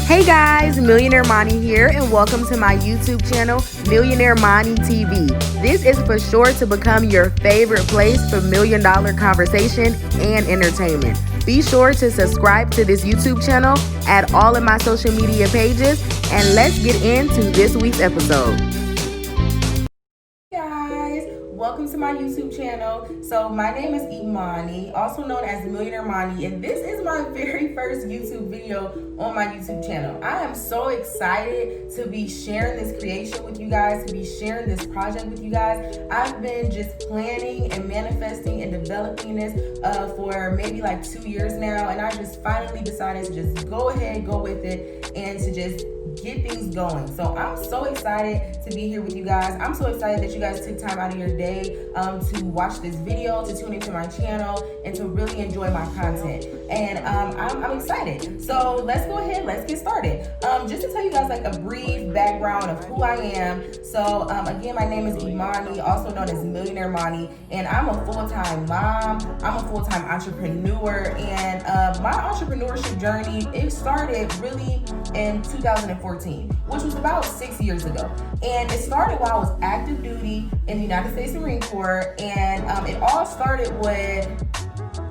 Hey guys, Millionaire Moni here, and welcome to my YouTube channel, Millionaire Moni TV. This is for sure to become your favorite place for $1,000,000 conversation and entertainment. Be sure to subscribe to this YouTube channel, add all of my social media pages, and let's get into this week's episode. Welcome to my YouTube channel. So my name is Imani, also known as Millionaire Moni, and this is my very first YouTube video on my YouTube channel. I am so excited to be sharing this creation with you guys, to be sharing this project with you guys. I've been just planning and manifesting and developing this for maybe like 2 years now, and I just finally decided to just go ahead, go with it, and to just get things going. So I'm so excited to be here with you guys. I'm so excited that you guys took time out of your day to watch this video, to tune into my channel, and to really enjoy my content. And I'm excited. So let's go ahead, let's get started. Just to tell you guys like a brief background of who I am. So again, my name is Imani, also known as Millionaire Moni, and I'm a full-time mom. I'm a full-time entrepreneur, and my entrepreneurship journey, it started really in 2014, which was about 6 years ago. And it started while I was active duty in the United States Marine Corps, and it all started with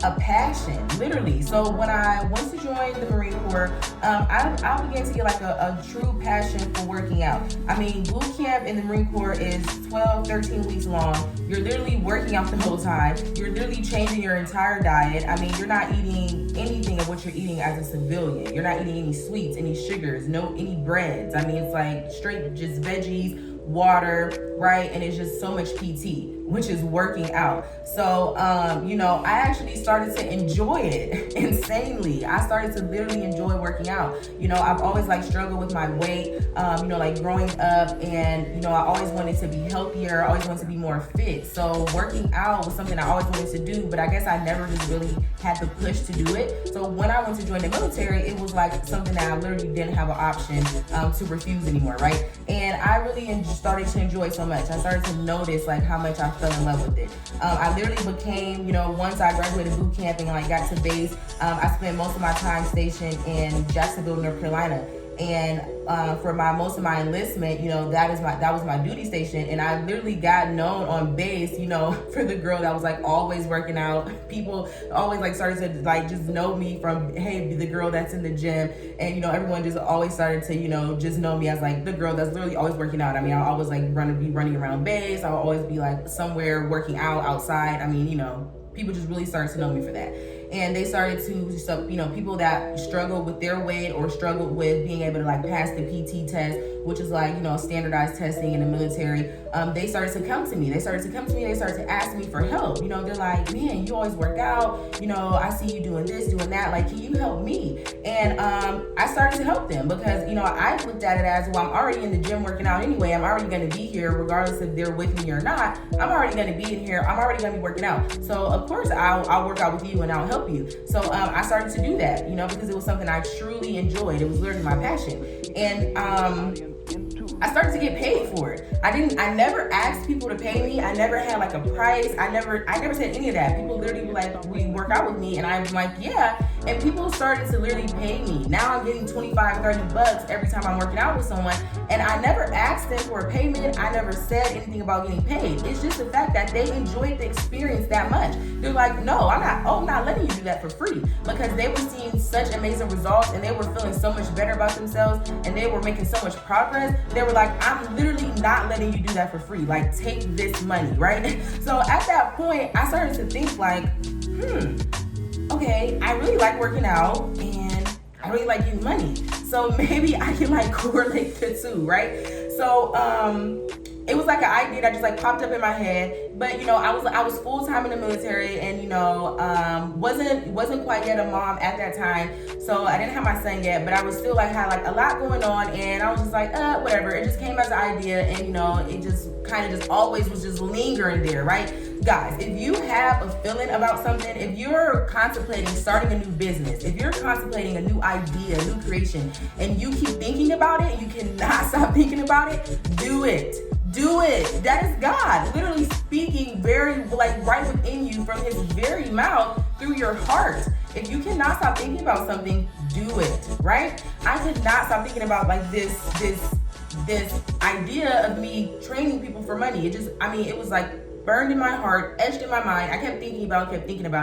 a passion, literally. So when I went to join the Marine Corps, I began to get like a true passion for working out. I mean, boot camp in the Marine Corps is 12, 13 weeks long. You're literally working out the whole time. You're literally changing your entire diet. I mean, you're not eating anything of what you're eating as a civilian. You're not eating any sweets, any sugars, any breads. I mean, it's like straight just veggies, water, right? And it's just so much PT, which is working out. So, I actually started to enjoy it insanely. I started to literally enjoy working out. I've always like struggled with my weight, like growing up, and, I always wanted to be healthier. I always wanted to be more fit. So working out was something I always wanted to do, but I guess I never just really had the push to do it. So when I went to join the military, it was like something that I literally didn't have an option to refuse anymore, right? And I really started to enjoy so much. I started to notice like how much I fell in love with it. I literally became, once I graduated boot camp and like got to base, I spent most of my time stationed in Jacksonville, North Carolina. And for most of my enlistment, that was my duty station, and I literally got known on base, for the girl that was like always working out. People always like started to like just know me from, hey, the girl that's in the gym, and everyone just always started to just know me as like the girl that's literally always working out. I mean, I'll always like be running around base. I'll always be like somewhere working out outside. I mean, people just really started to know me for that. And they started to, people that struggled with their weight or struggled with being able to like pass the PT test, which is like, standardized testing in the military. They started to come to me. They started to ask me for help. They're like, man, you always work out. I see you doing this, doing that. Like, can you help me? And I started to help them because, I looked at it as, well, I'm already in the gym working out anyway. I'm already going to be here regardless if they're with me or not. I'm already going to be in here. I'm already going to be working out. So, of course, I'll work out with you and I'll help you. So I started to do that, because it was something I truly enjoyed. It was literally my passion. And I started to get paid for it. I never asked people to pay me. I never had like a price. I never said any of that. People literally were like, will you work out with me? And I'm like, yeah. And people started to literally pay me. Now I'm getting $25, $30 every time I'm working out with someone. And I never asked them for a payment. I never said anything about getting paid. It's just the fact that they enjoyed the experience that much. They're like, no, I'm not letting you do that for free, because they were seeing such amazing results and they were feeling so much better about themselves and they were making so much progress. They were like, I'm literally not letting you do that for free. Like, take this money, right? So at that point, I started to think like, okay, I really like working out and I really like getting money. So maybe I can like correlate the two, right? So it was like an idea that just like popped up in my head. But I was full time in the military, and wasn't quite yet a mom at that time. So I didn't have my son yet, but I was still like had like a lot going on, and I was just like, whatever. It just came as an idea, and it just kind of just always was just lingering there, right? Guys, if you have a feeling about something, if you're contemplating starting a new business, if you're contemplating a new idea, a new creation, and you keep thinking about it, you cannot stop thinking about it, do it. Do it. That is God literally speaking very like right within you from his very mouth through your heart. if you cannot stop thinking about something, do it, right? I could not stop thinking about like this idea of me training people for money. It was like burned in my heart, etched in my mind. I kept thinking about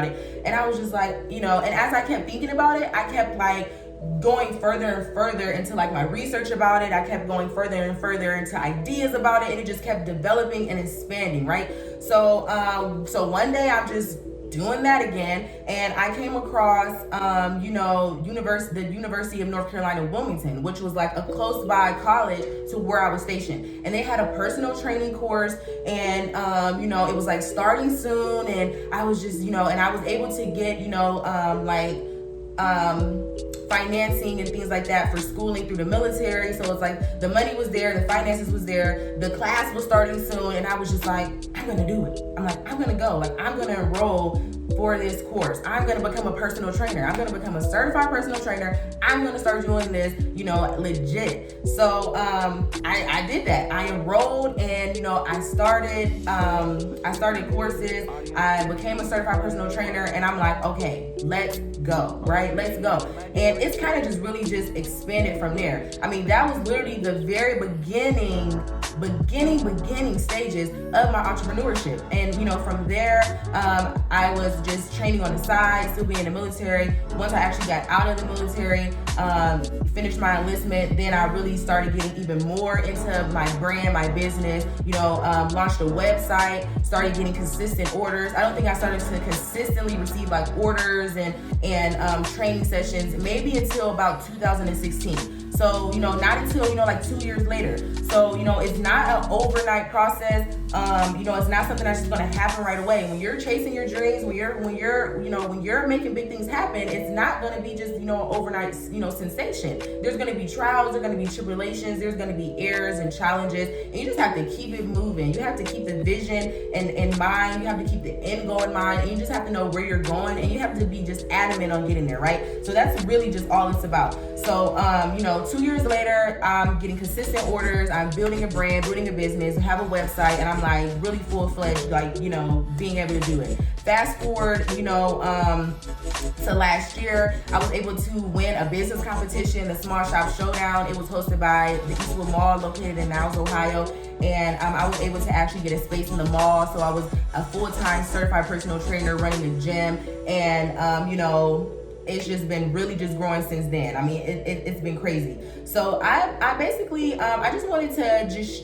it. And I was just like, and as I kept thinking about it, I kept like going further and further into like my research about it. I kept going further and further into ideas about it, and it just kept developing and expanding, right? So one day I'm just doing that again, and I came across the University of North Carolina, Wilmington, which was like a close by college to where I was stationed, and they had a personal training course, and it was like starting soon, and I was just and I was able to get financing and things like that for schooling through the military. So it's like the money was there, the finances was there, the class was starting soon, and I was just like, I'm gonna do it. I'm gonna go. Like, I'm gonna enroll for this course. I'm gonna become a personal trainer. I'm gonna become a certified personal trainer. I'm gonna start doing this, legit. So I did that. I enrolled, and I started courses. I became a certified personal trainer, and I'm like, okay, let's go, right? Let's go. And it's kind of just really just expanded from there. I mean, that was literally the very beginning stages of my entrepreneurship. And from there, I was just training on the side, still being in the military. Once I actually got out of the military, finished my enlistment, then I really started getting even more into my brand, my business, launched a website, started getting consistent orders. I don't think I started to consistently receive like orders and training sessions maybe until about 2016. So, not until, like 2 years later. So, it's not an overnight process. It's not something that's just going to happen right away. When you're chasing your dreams, when you're making big things happen, it's not going to be just, an overnight, sensation. There's going to be trials, there's going to be tribulations, there's going to be errors and challenges, and you just have to keep it moving. You have to keep the vision in mind. You have to keep the end goal in mind, and you just have to know where you're going, and you have to be just adamant on getting there, right? So that's really just all it's about. So, 2 years later, I'm getting consistent orders. I'm building a brand, building a business, have a website, and I'm like really full-fledged, like, being able to do it. Fast forward, to last year, I was able to win a business competition, the Small Shop Showdown. It was hosted by the Eastwood Mall, located in Niles, Ohio. And I was able to actually get a space in the mall. So I was a full-time certified personal trainer running the gym. And, it's just been really just growing since then. I mean, it's been crazy. So I basically, I just wanted to just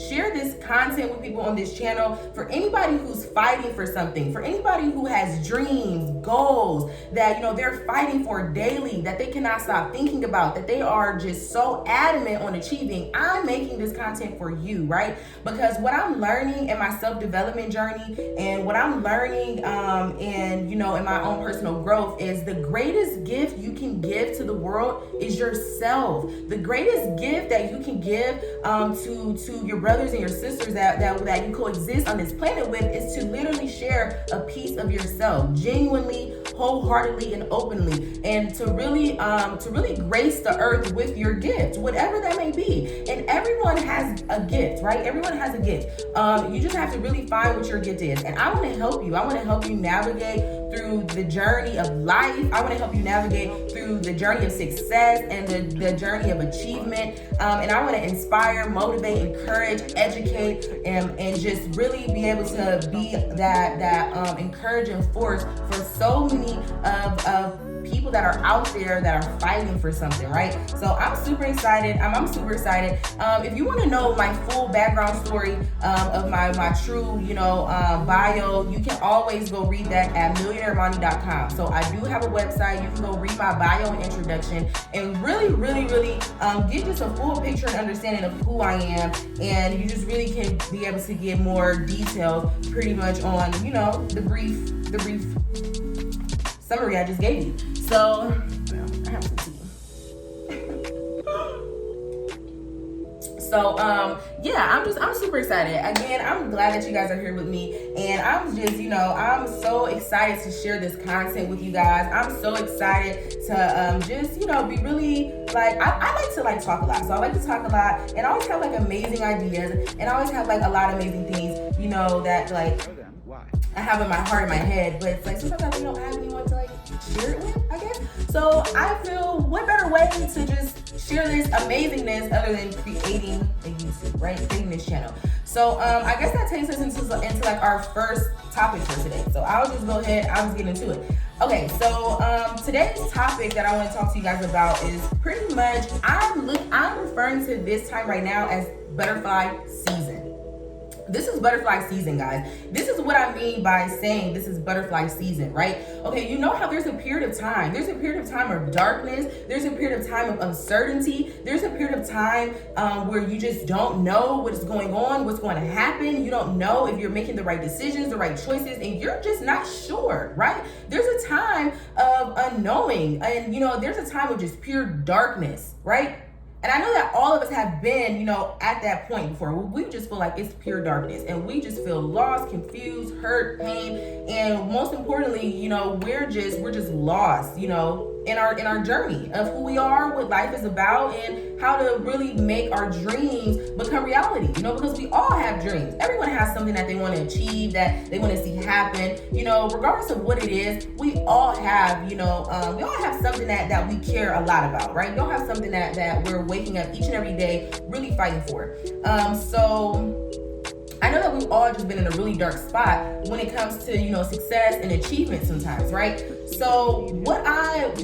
share this content with people on this channel for anybody who's fighting for something, for anybody who has dreams, goals that they're fighting for daily, that they cannot stop thinking about, that they are just so adamant on achieving. I'm making this content for you, right? Because what I'm learning in my self-development journey, and what I'm learning in my own personal growth, is the greatest gift you can give to the world is yourself. The greatest gift that you can give to your brothers and your sisters that you coexist on this planet with is to literally share a piece of yourself, genuinely, wholeheartedly, and openly, and to really grace the earth with your gift, whatever that may be. And everyone has a gift, right? Everyone has a gift. You just have to really find what your gift is. And I want to help you. I want to help you navigate through the journey of life. I want to help you navigate through the journey of success and the journey of achievement. And I want to inspire, motivate, encourage, educate, and just really be able to be that encouraging force for so many of people that are out there that are fighting for something, right? So I'm super excited. I'm super excited. If you want to know my full background story of my true, bio, you can always go read that at millionaireMoni.com. So I do have a website. You can go read my bio and introduction and really get just a full picture and understanding of who I am. And you just really can be able to get more details pretty much on, the brief summary I just gave you. So, I have some tea. So, I'm super excited. Again, I'm glad that you guys are here with me, and I'm just, I'm so excited to share this content with you guys. I'm so excited to just, be really, I like to talk a lot. So I like to talk a lot, and I always have amazing ideas, and I always have a lot of amazing things, that I have in my heart, in my head, but it's like sometimes I don't have anyone to like share it with, I guess. So I feel what better way to just share this amazingness other than creating a YouTube, right? Creating this channel. So I guess that takes us into like our first topic for today. So I'll just go ahead, I'll just get into it. Okay, so today's topic that I want to talk to you guys about is pretty much, I'm referring to this time right now as butterfly season. This is butterfly season, guys. This is what I mean by saying this is butterfly season, right? Okay, you know how there's a period of time. There's a period of time of darkness. There's a period of time of uncertainty. There's a period of time where you just don't know what is going on, what's going to happen. You don't know if you're making the right decisions, the right choices, and you're just not sure, right? There's a time of unknowing, and there's a time of just pure darkness, right? And I know that all of us have been, at that point before. We just feel like it's pure darkness, and we just feel lost, confused, hurt, pain, and most importantly, we're just lost, in our journey of who we are, what life is about, and how to really make our dreams become reality. Because we all have dreams. Everyone has something that they want to achieve, that they want to see happen. Regardless of what it is, we all have, we all have something that we care a lot about, right? We all have something that we're waking up each and every day really fighting for. So I know that we've all just been in a really dark spot when it comes to, success and achievement sometimes, right? So what I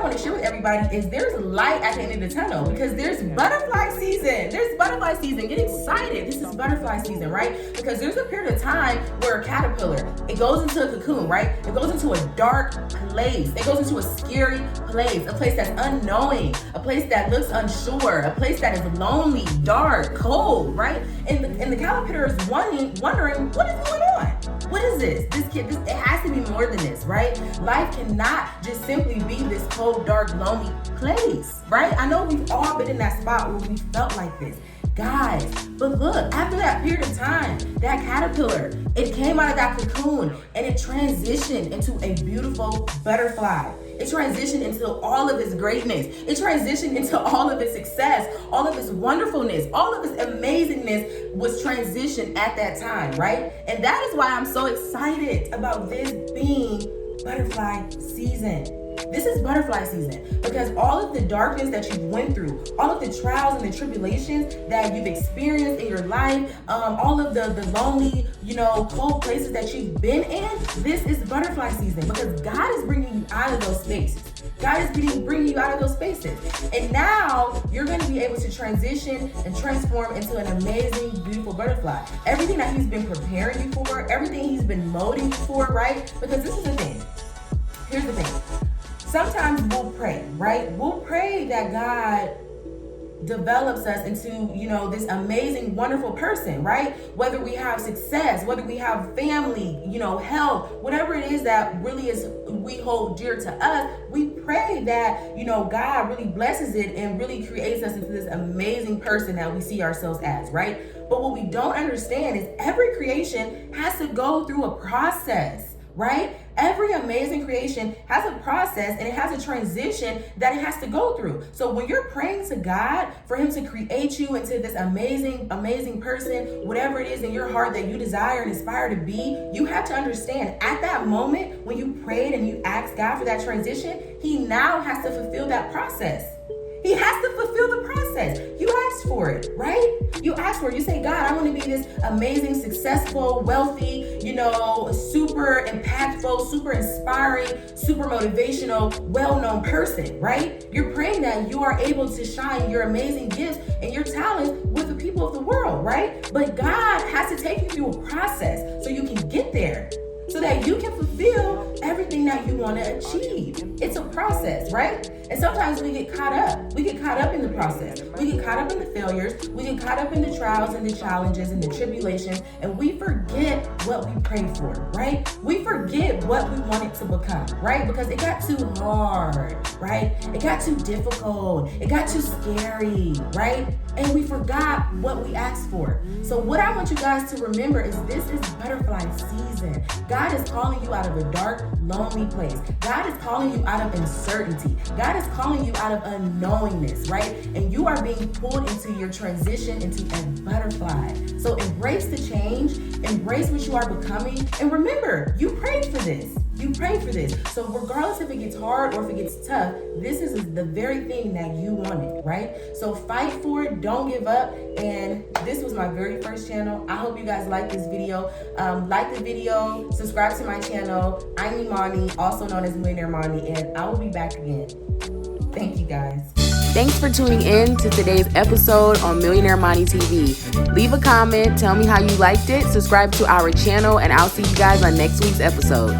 want to share with everybody is there's light at the end of the tunnel, because there's butterfly season. There's butterfly season. Get excited. This is butterfly season, right? Because there's a period of time where a caterpillar, it goes into a cocoon, right? It goes into a dark place. It goes into a scary place, a place that's unknowing, a place that looks unsure, a place that is lonely, dark, cold, right? And the caterpillar is wondering what is going on? What is this? It has to be more than this, right? Life cannot just simply be this cold, dark, lonely place, right? I know we've all been in that spot where we felt like this, guys. But look, after that period of time, that caterpillar, it came out of that cocoon and it transitioned into a beautiful butterfly. It transitioned into all of its greatness. It transitioned into all of its success, all of its wonderfulness, all of its amazingness was transitioned at that time, right? And that is why I'm so excited about this being butterfly season. This is butterfly season because all of the darkness that you went through, all of the trials and the tribulations that you've experienced in your life, all of the lonely, cold places that you've been in, this is butterfly season because God is bringing you out of those spaces. God is bringing you out of those spaces. And now you're going to be able to transition and transform into an amazing, beautiful butterfly. Everything that he's been preparing you for, everything he's been molding you for, right? Because this is the thing. Here's the thing. Sometimes we'll pray, right? We'll pray that God develops us into, this amazing, wonderful person, right? Whether we have success, whether we have family, health, whatever it is that really is we hold dear to us, we pray that, God really blesses it and really creates us into this amazing person that we see ourselves as, right? But what we don't understand is every creation has to go through a process, right? Every amazing creation has a process and it has a transition that it has to go through. So when you're praying to God for him to create you into this amazing, amazing person, whatever it is in your heart that you desire and aspire to be, you have to understand at that moment when you prayed and you asked God for that transition, he now has to fulfill that process. He has to fulfill the process. You asked for it, right? You asked for it. You say, God, I want to be this amazing, successful, wealthy, super impactful, super inspiring, super motivational, well-known person, right? You're praying that you are able to shine your amazing gifts and your talents with the people of the world, right? But God has to take you through a process so you can get there, so that you can fulfill everything that you want to achieve. It's a process, right? And sometimes we get caught up. We get caught up in the process. We get caught up in the failures. We get caught up in the trials and the challenges and the tribulations, and we forget what we prayed for, right? We forget what we wanted to become, right? Because it got too hard, right? It got too difficult. It got too scary, right? And we forgot what we asked for. So what I want you guys to remember is this is butterfly season. God God is calling you out of a dark, lonely place. God is calling you out of uncertainty. God is calling you out of unknowingness, right? And you are being pulled into your transition into a butterfly. So embrace the change, embrace what you are becoming, and remember, you prayed for this. You prayed for this. So regardless if it gets hard or if it gets tough, this is the very thing that you wanted, right? So fight for it, don't give up. And this was my very first channel. I hope you guys like this video. Like the video, subscribe to my channel. I'm Imani, also known as Millionaire Moni, and I will be back again. Thank you guys. Thanks for tuning in to today's episode on Millionaire Moni TV. Leave a comment, tell me how you liked it, subscribe to our channel, and I'll see you guys on next week's episode.